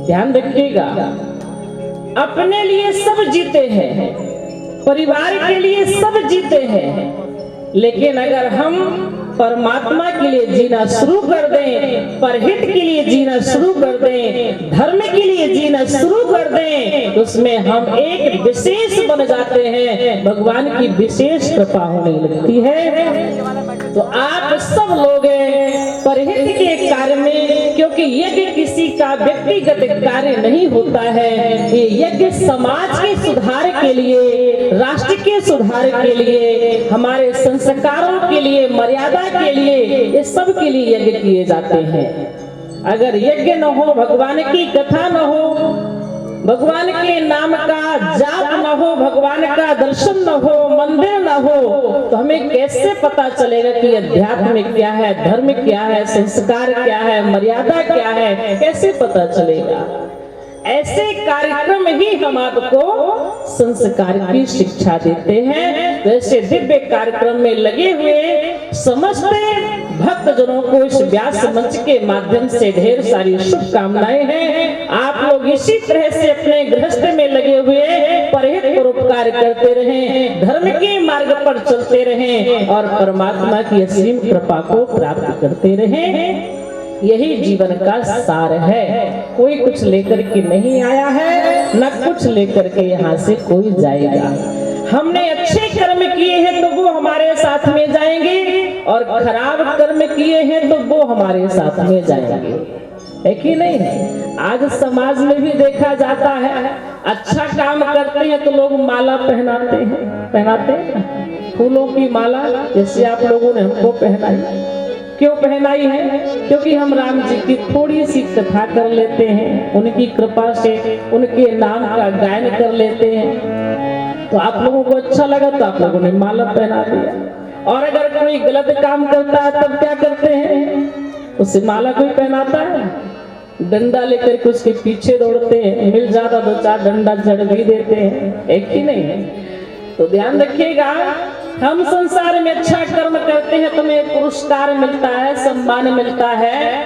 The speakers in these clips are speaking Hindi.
ध्यान रखिएगा, अपने लिए सब जीते हैं, परिवार के लिए सब जीते हैं, लेकिन अगर हम परमात्मा के लिए जीना शुरू कर दें, परहित के लिए जीना शुरू कर दें, धर्म के लिए जीना शुरू कर दें, तो उसमें हम एक विशेष बन जाते हैं, भगवान की विशेष कृपा होने लगती है। तो आप सब लोग परहित के कार्य में, क्योंकि यज्ञ किसी का व्यक्तिगत कार्य नहीं होता है, ये यज्ञ समाज के सुधार के लिए, राष्ट्र के सुधार के लिए, हमारे संस्कारों के लिए, मर्यादा के लिए, ये सब के लिए यज्ञ किए जाते हैं। अगर यज्ञ न हो, भगवान की कथा न हो, भगवान के नाम का जाप न हो, भगवान का दर्शन न हो, मंदिर न हो, तो हमें कैसे पता चलेगा कि अध्यात्म में क्या है, धर्म क्या है, संस्कार क्या है, मर्यादा क्या है, कैसे पता चलेगा? ऐसे कार्यक्रम ही हम आपको संस्कार की शिक्षा देते हैं। तो ऐसे दिव्य कार्यक्रम में लगे हुए समस्त भक्तजनों को इस व्यास मंच के माध्यम से ढेर सारी शुभकामनाएं हैं। आप लोग इसी तरह से अपने गृहस्थ में लगे हुए परहित परोपकार करते रहें, धर्म के मार्ग पर चलते रहें और परमात्मा की असीम कृपा को प्राप्त करते रहें। यही जीवन का सार है। कोई कुछ लेकर के नहीं आया है, न कुछ लेकर के यहाँ से कोई जाएगा। हमने अच्छे कर्म किए हैं तो वो हमारे साथ में जाएंगे, और खराब कर्म किए हैं तो वो हमारे साथ में जाएंगे, है कि नहीं? आज समाज में भी देखा जाता है, अच्छा काम करते हैं तो लोग माला पहनाते हैं, फूलों की माला, जैसे आप लोगों ने हमको पहनाई। क्यों पहनाई है? क्योंकि हम राम जी की थोड़ी सी कथा कर लेते हैं, उनकी कृपा से उनके नाम का गायन कर लेते हैं, तो आप लोगों को अच्छा लगा तो आप लोगों ने माला पहना दिया। और अगर कोई गलत काम करता है तब क्या करते हैं? उसे माला कोई पहनाता है? डंडा लेकर के उसके पीछे दौड़ते हैं, मिल जाता दो चार डंडा जड़ भी देते हैं, एक ही नहीं है। तो ध्यान रखिएगा, हम संसार में अच्छा कर्म करते हैं तो हमें पुरस्कार मिलता है, सम्मान मिलता है,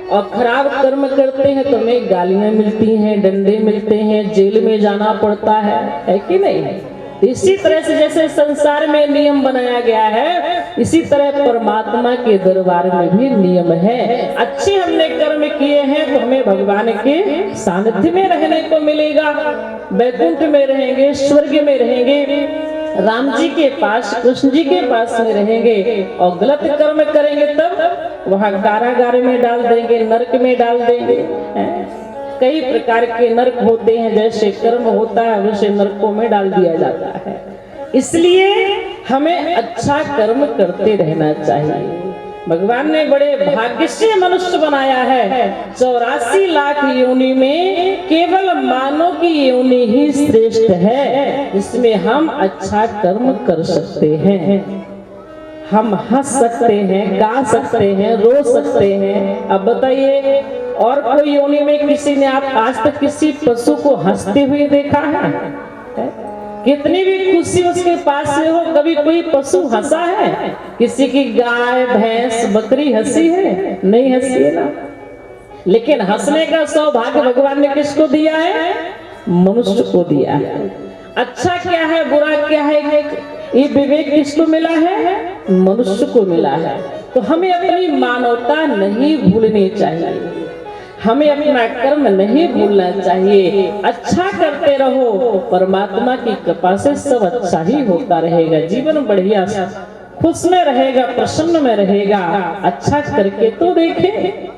और खराब कर्म करते हैं तो हमें गालियां मिलती हैं, डंडे मिलते हैं, जेल में जाना पड़ता है कि नहीं? इसी तरह से जैसे संसार में नियम बनाया गया है, इसी तरह परमात्मा के दरबार में भी नियम है। अच्छे हमने कर्म किए हैं तो हमें भगवान के सानिध्य में रहने को मिलेगा, वैकुंठ में रहेंगे, स्वर्ग में रहेंगे, राम जी के पास, कृष्ण जी के पास में रहेंगे। और गलत कर्म करेंगे तब वहां कारागार में डाल देंगे, नरक में डाल देंगे। कई प्रकार के नरक होते हैं, जैसे कर्म होता है वैसे नरकों में डाल दिया जाता है। इसलिए हमें अच्छा कर्म करते रहना चाहिए। भगवान ने बड़े भाग्य से मनुष्य बनाया है। 84 लाख योनि में केवल मानव की योनि ही श्रेष्ठ है, इसमें हम अच्छा कर्म कर सकते हैं। हम हंस सकते हैं, गा सकते हैं, रो सकते हैं। अब बताइए, और कोई योनि में किसी ने आप आज तक किसी पशु को हंसते हुए देखा है? कितनी भी खुशी उसके पास से हो, कभी कोई पशु हंसा है? किसी की गाय, भैंस, बकरी हंसी है? नहीं हंसी है ना। लेकिन हंसने का सौभाग्य भगवान ने किसको दिया है? मनुष्य को दिया है। अच्छा क्या है, बुरा क्या है, ये विवेक किसको मिला है? मनुष्य को मिला है। तो हमें अपनी मानवता नहीं भूलनी चाहिए, हमें अपना कर्म नहीं भूलना चाहिए। अच्छा करते रहो, परमात्मा की कृपा से सब अच्छा ही होता रहेगा। जीवन बढ़िया खुश में रहेगा, प्रसन्न में रहेगा। अच्छा करके तो देखें।